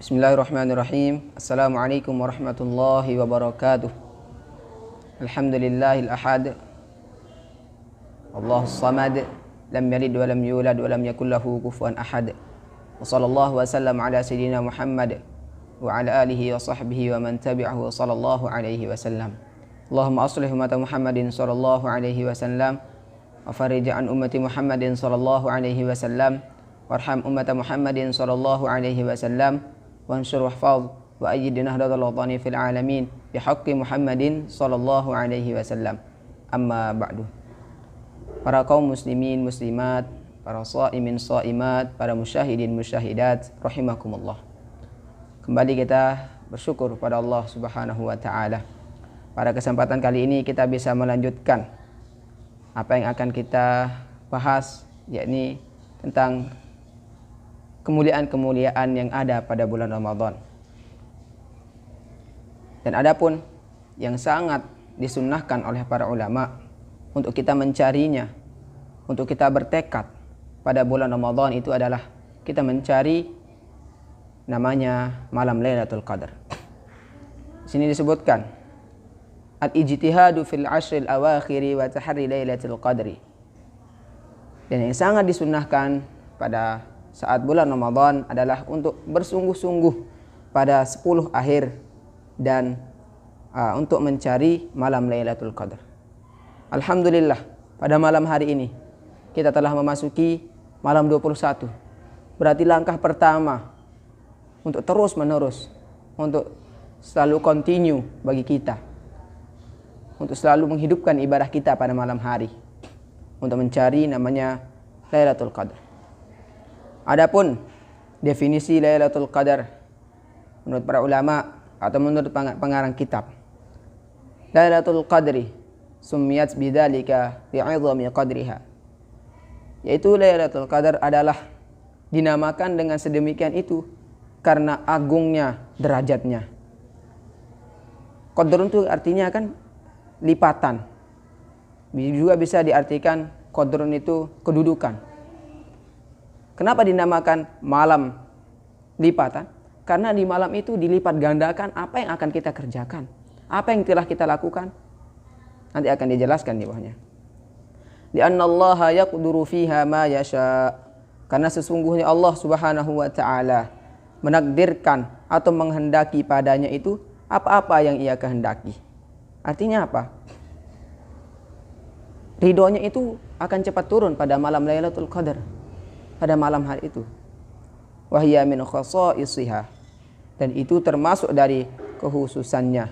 Bismillahirrahmanirrahim. Assalamualaikum warahmatullahi wabarakatuh. Alhamdulillahil ahad, Allahus samad, lam yalid wa lam yulad wa lam yakul lahu kufuwan ahad. Wa sallallahu wa sallam ala sayyidina Muhammad wa ala alihi wa sahbihi wa man tabi'ahu wa sallallahu alaihi wasallam. Allahumma aslih ummata Muhammadin sallallahu alaihi wasallam wa farij an ummati Muhammadin sallallahu alaihi wasallam warham ummata Muhammadin sallallahu alaihi wasallam wansur wahfaz wa ayyid nahdlatal watani fil alamin bihaqqi Muhammadin sallallahu alaihi wasallam. Amma ba'du. Para kaum muslimin muslimat, para shaimin shaimat, para musyahidin musyahidat rahimakumullah. Kembali kita bersyukur pada Allah Subhanahu wa taala. Pada kesempatan kali ini kita bisa melanjutkan apa yang akan kita bahas, yakni tentang kemuliaan-kemuliaan yang ada pada bulan Ramadan. Dan adapun yang sangat disunnahkan oleh para ulama untuk kita mencarinya, untuk kita bertekad pada bulan Ramadan itu adalah kita mencari namanya malam Lailatul Qadar. Di sini disebutkan al-ijtihadu fil ashril awakhiri wa tahri Lailatul Qadri. Dan yang sangat disunnahkan pada saat bulan Ramadan adalah untuk bersungguh-sungguh pada 10 akhir dan untuk mencari malam Lailatul Qadar. Alhamdulillah, pada malam hari ini kita telah memasuki malam 21. Berarti langkah pertama untuk terus menerus, untuk selalu continue bagi kita, untuk selalu menghidupkan ibadah kita pada malam hari, untuk mencari namanya Lailatul Qadar. Adapun definisi Lailatul Qadar menurut para ulama atau menurut pengarang kitab, Lailatul Qadri summiyat bidzalika li'izami qadriha, yaitu Lailatul Qadar adalah dinamakan dengan sedemikian itu karena agungnya derajatnya. Qadrun itu artinya kan lipatan, juga bisa diartikan qadrun itu kedudukan. Kenapa dinamakan malam lipatan? Karena di malam itu dilipat gandakan apa yang akan kita kerjakan, apa yang telah kita lakukan. Nanti akan dijelaskan di bawahnya. Li'anna Allah yaqduru fiha ma yasha. Karena sesungguhnya Allah Subhanahu wa taala menakdirkan atau menghendaki padanya itu apa-apa yang Ia kehendaki. Artinya apa? Ridhonya itu akan cepat turun pada malam Lailatul Qadar, pada malam hari itu. Wahya min khasaisiha, dan itu termasuk dari kekhususannya.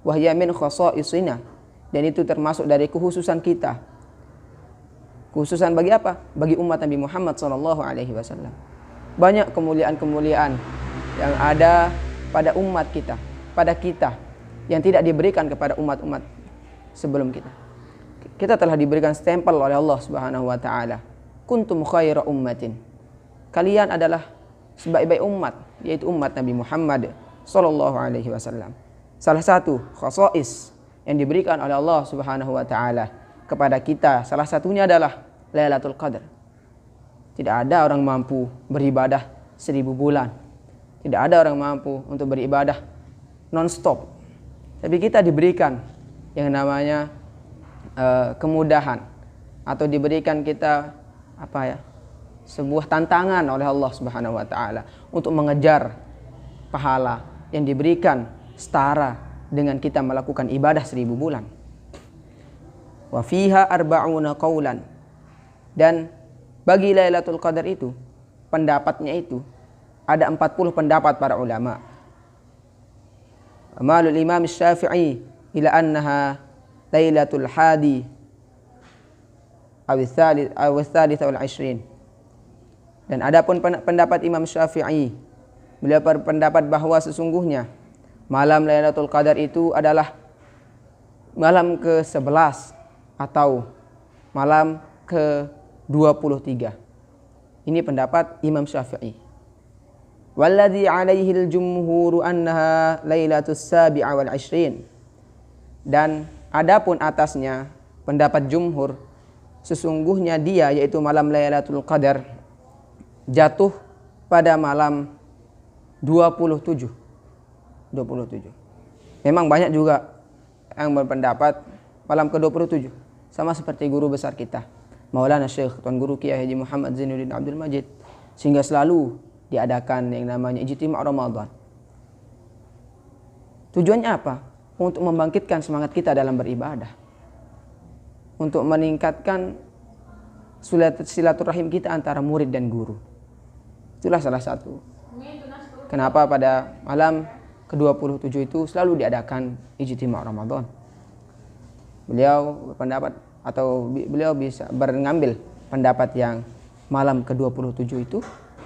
Wahya min khasaisina, dan itu termasuk dari kekhususan kita. Khususan bagi apa? Bagi umat Nabi Muhammad SAW. Banyak kemuliaan-kemuliaan yang ada pada umat kita, pada kita, yang tidak diberikan kepada umat-umat sebelum kita. Kita telah diberikan stempel oleh Allah Subhanahu wa taala. Kuntum khaira ummatin. Kalian adalah sebaik-baik umat, yaitu umat Nabi Muhammad sallallahu alaihi wasallam. Salah satu khasais yang diberikan oleh Allah Subhanahu wa taala kepada kita, salah satunya adalah Lailatul Qadar. Tidak ada orang mampu beribadah 1000 bulan. Tidak ada orang mampu untuk beribadah non-stop. Tapi kita diberikan yang namanya kemudahan, atau diberikan kita sebuah tantangan oleh Allah Subhanahu wa taala untuk mengejar pahala yang diberikan setara dengan kita melakukan ibadah 1000 bulan. Wa fiha arba'una qaulan, dan bagi Lailatul Qadar itu pendapatnya itu ada 40 pendapat para ulama. Amalul Imam Syafi'i ila annaha Lailatul Hadi aw tsalits wal 20. Dan adapun pendapat Imam Syafi'i, beliau berpendapat bahwa sesungguhnya malam Lailatul Qadar itu adalah malam ke-11 atau malam ke-23. Ini pendapat Imam Syafi'i. Walladzi 'alaihi al-jumhur annaha Lailatus Sabi'a wal 20. Dan adapun atasnya pendapat jumhur, sesungguhnya dia yaitu malam Lailatul Qadar jatuh pada malam 27. Memang banyak juga yang berpendapat malam ke-27, sama seperti guru besar kita Maulana Syekh Tuan Guru Kiai Haji Muhammad Zainuddin Abdul Majid, sehingga selalu diadakan yang namanya Ijtima' Ramadan. Tujuannya apa? Untuk membangkitkan semangat kita dalam beribadah, untuk meningkatkan silaturahim kita antara murid dan guru. Itulah salah satu kenapa pada malam ke-27 itu selalu diadakan Ijtima' Ramadan. Beliau berpendapat atau beliau bisa mengambil pendapat yang malam ke-27 itu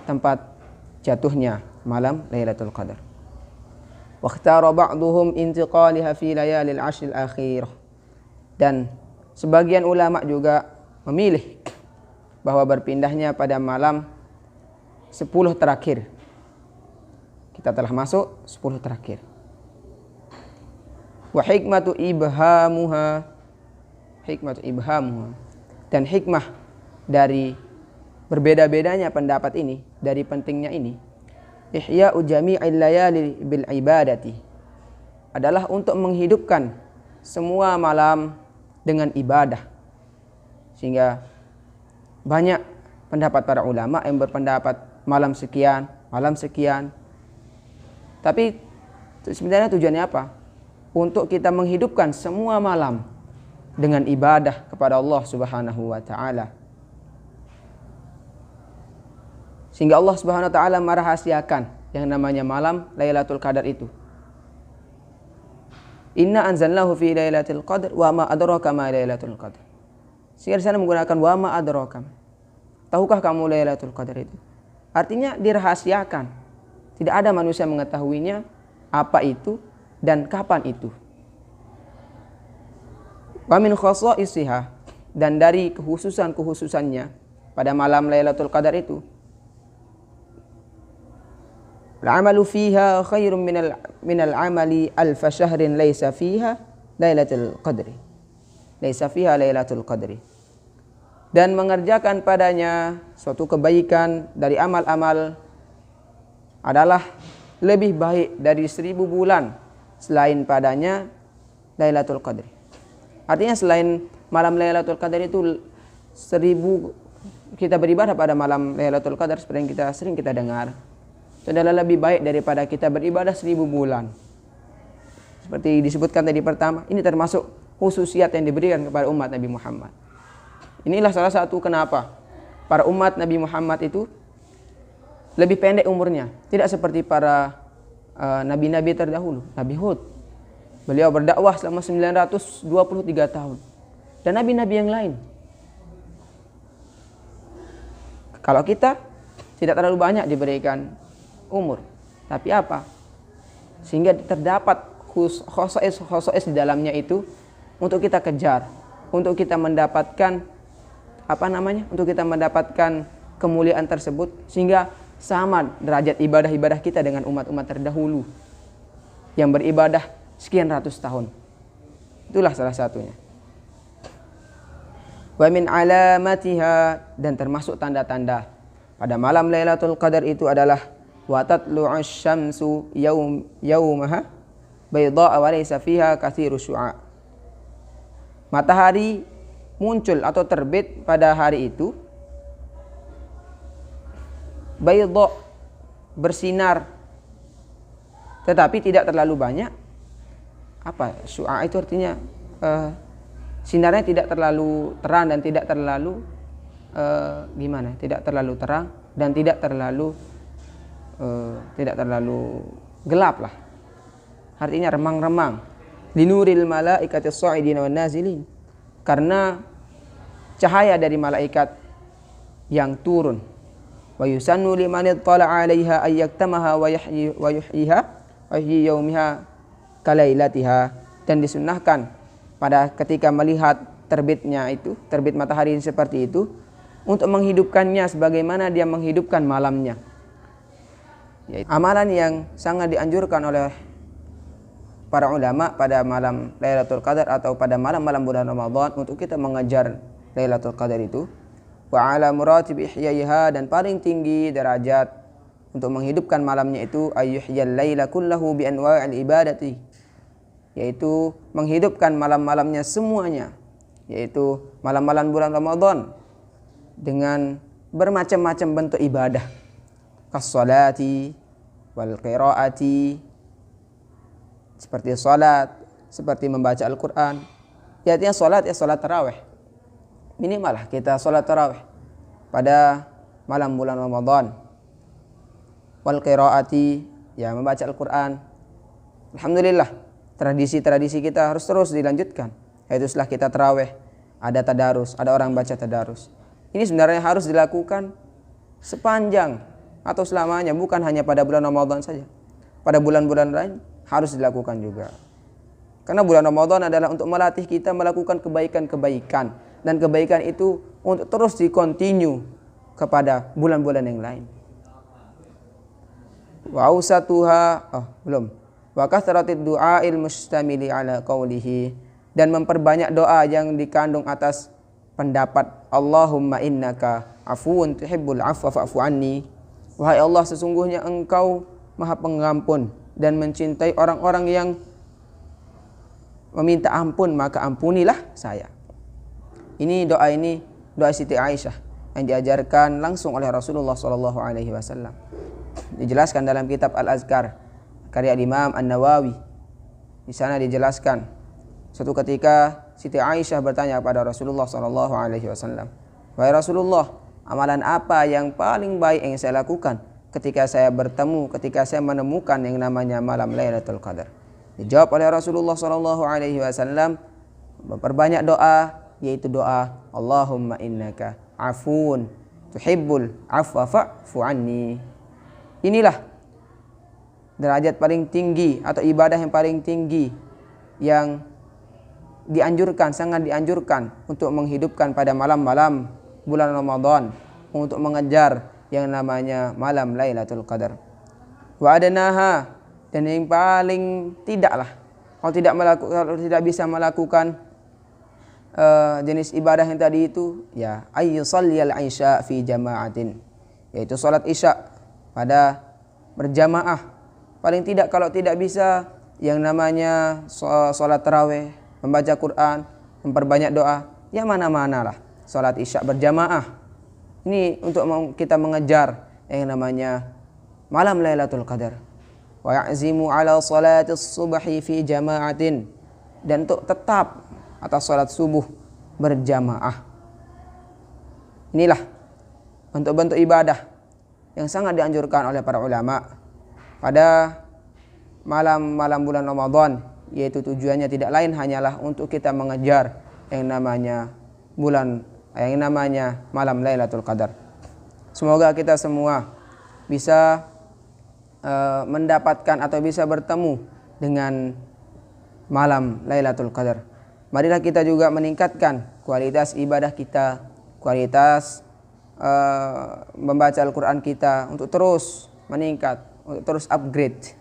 tempat jatuhnya malam Lailatul Qadar. Wakhtara ba'duhum intiqalaha fi layalil ashril akhir. Dan sebagian ulama juga memilih bahwa berpindahnya pada malam 10 terakhir. Kita telah masuk 10 terakhir. Wa hikmatu ibhamuha, dan hikmah dari berbeda-bedanya pendapat ini, dari pentingnya ini, ihya'u jami'il layali bil ibadati, adalah untuk menghidupkan semua malam dengan ibadah. Sehingga banyak pendapat para ulama yang berpendapat malam sekian. Tapi sebenarnya tujuannya apa? Untuk kita menghidupkan semua malam dengan ibadah kepada Allah Subhanahu wa taala. Sehingga Allah Subhanahu wa taala merahasiakan yang namanya malam Lailatul Qadar itu. Inna anzalnahu fi Lailatul Qadar wa ma adraka ma Lailatul Qadar. Sehingga di sana menggunakan wa ma adraka. Tahukah kamu Lailatul Qadar itu? Artinya dirahasiakan. Tidak ada manusia mengetahuinya apa itu dan kapan itu. Wa min khasa'isiha, dan dari kekhususannya pada malam Lailatul Qadar itu, al-amalu fiha khairun minal amali alf syahrin laisa fiha Lailatul Qadri. Dan mengerjakan padanya suatu kebaikan dari amal-amal adalah lebih baik dari 1000 bulan selain padanya Lailatul Qadri. Artinya selain malam Lailatul Qadar itu 1000 kita beribadah pada malam Lailatul Qadar seperti yang sering kita dengar. Itu adalah lebih baik daripada kita beribadah 1000 bulan. Seperti disebutkan tadi pertama, ini termasuk khususiat yang diberikan kepada umat Nabi Muhammad. Inilah salah satu kenapa para umat Nabi Muhammad itu lebih pendek umurnya. Tidak seperti para nabi-nabi terdahulu. Nabi Hud, beliau berdakwah selama 923 tahun. Dan nabi-nabi yang lain. Kalau kita tidak terlalu banyak diberikan umur. Tapi apa? Sehingga terdapat khosais di dalamnya itu untuk kita kejar. Untuk kita mendapatkan untuk kita mendapatkan kemuliaan tersebut, sehingga sama derajat ibadah-ibadah kita dengan umat-umat terdahulu yang beribadah sekian ratus tahun. Itulah salah satunya. Wa min alamatiha, dan termasuk tanda-tanda pada malam Lailatul Qadar itu adalah wa tatlu'us syamsu yaumaha bayda'a wa laysa fiha katsiru syu'a. Matahari muncul atau terbit pada hari itu baydha, bersinar, tetapi tidak terlalu banyak. Apa syu'a itu artinya? Sinarnya tidak terlalu terang dan tidak terlalu tidak terlalu terang dan tidak terlalu gelap lah. Artinya remang-remang. Linuril malaikatis sha'idin wan nazilin, karena cahaya dari malaikat yang turun. Wa yusannu liman ittala'a 'alaiha ay yaktamaha wa yuhyiha wa yuhyi yaumiha kalailatiha, dan disunnahkan pada ketika melihat terbitnya itu, terbit matahari seperti itu, untuk menghidupkannya sebagaimana dia menghidupkan malamnya. Amalan yang sangat dianjurkan oleh para ulama pada malam Lailatul Qadar atau pada malam-malam bulan Ramadan untuk kita mengejar Lailatul Qadar itu. Wa ala muratib ihyaiha, dan paling tinggi derajat untuk menghidupkan malamnya itu ayyuhyal laila kullahu bi anwa'il ibadati, yaitu menghidupkan malam-malamnya semuanya, yaitu malam-malam bulan Ramadan dengan bermacam-macam bentuk ibadah, kas-salati wal qiraati, seperti salat, seperti membaca Al-Qur'an. Ya, artinya salat ya salat tarawih. Minimal lah kita salat tarawih pada malam bulan Ramadan. Wal qiraati, ya membaca Al-Qur'an. Alhamdulillah, tradisi-tradisi kita harus terus dilanjutkan. Yaitu setelah kita tarawih ada tadarus, ada orang baca tadarus. Ini sebenarnya harus dilakukan sepanjang atau selamanya, bukan hanya pada bulan Ramadan saja. Pada bulan-bulan lain harus dilakukan juga. Karena bulan Ramadan adalah untuk melatih kita melakukan kebaikan-kebaikan, dan kebaikan itu untuk terus dikontinue kepada bulan-bulan yang lain. Wa ausatuha, belum. Wa kathratid du'ail mustamili ala qawlihi, dan memperbanyak doa yang dikandung atas pendapat Allahumma innaka afuwun tuhibbul afwa fa'fu anni. Wahai Allah, sesungguhnya Engkau Maha Pengampun dan mencintai orang-orang yang meminta ampun, maka ampunilah saya. Ini doa Siti Aisyah yang diajarkan langsung oleh Rasulullah SAW. Dijelaskan dalam kitab Al-Azkar karya Imam An-Nawawi. Di sana dijelaskan, suatu ketika Siti Aisyah bertanya kepada Rasulullah SAW, wahai Rasulullah, amalan apa yang paling baik yang saya lakukan ketika saya menemukan yang namanya malam Lailatul Qadar? Dijawab oleh Rasulullah SAW, memperbanyak doa, yaitu doa Allahumma innaka afuun tuhibbul afwa fa'fu anni. Inilah derajat paling tinggi atau ibadah yang paling tinggi yang sangat dianjurkan untuk menghidupkan pada malam-malam bulan Ramadan, untuk mengejar yang namanya malam Lailatul Qadar. Wa adnaha, dan yang paling tidaklah, kalau tidak bisa melakukan jenis ibadah yang tadi itu, ya ayyusalliyal isya fi jama'atin, yaitu salat isya pada berjamaah. Paling tidak kalau tidak bisa yang namanya salat tarawih, membaca Quran, memperbanyak doa, ya mana-manalah salat isya berjamaah. Ini untuk kita mengejar yang namanya malam Lailatul Qadar. Wa ya'zimu ala salatis subhi fi jama'atin, dan untuk tetap atas salat subuh berjamaah. Inilah bentuk-bentuk ibadah yang sangat dianjurkan oleh para ulama pada malam-malam bulan Ramadan, yaitu tujuannya tidak lain hanyalah untuk kita mengejar yang namanya malam Lailatul Qadar. Semoga kita semua bisa mendapatkan atau bisa bertemu dengan malam Lailatul Qadar. Marilah kita juga meningkatkan kualitas ibadah kita, kualitas membaca Al-Quran kita untuk terus meningkat, untuk terus upgrade.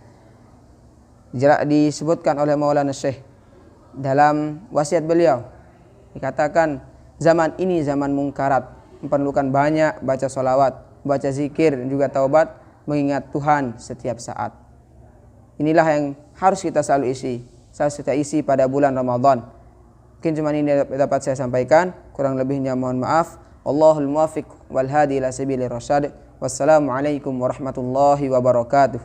Disebutkan oleh Maulana Syekh dalam wasiat beliau, dikatakan zaman ini zaman mungkarat, memerlukan banyak baca sholawat, baca zikir, dan juga taubat, mengingat Tuhan setiap saat. Inilah yang harus kita selalu isi pada bulan Ramadan. Mungkin cuma ini dapat saya sampaikan, kurang lebihnya mohon maaf. Allahul muwaffiq wal hadi ila sabilir rasyad. Wassalamualaikum warahmatullahi wabarakatuh.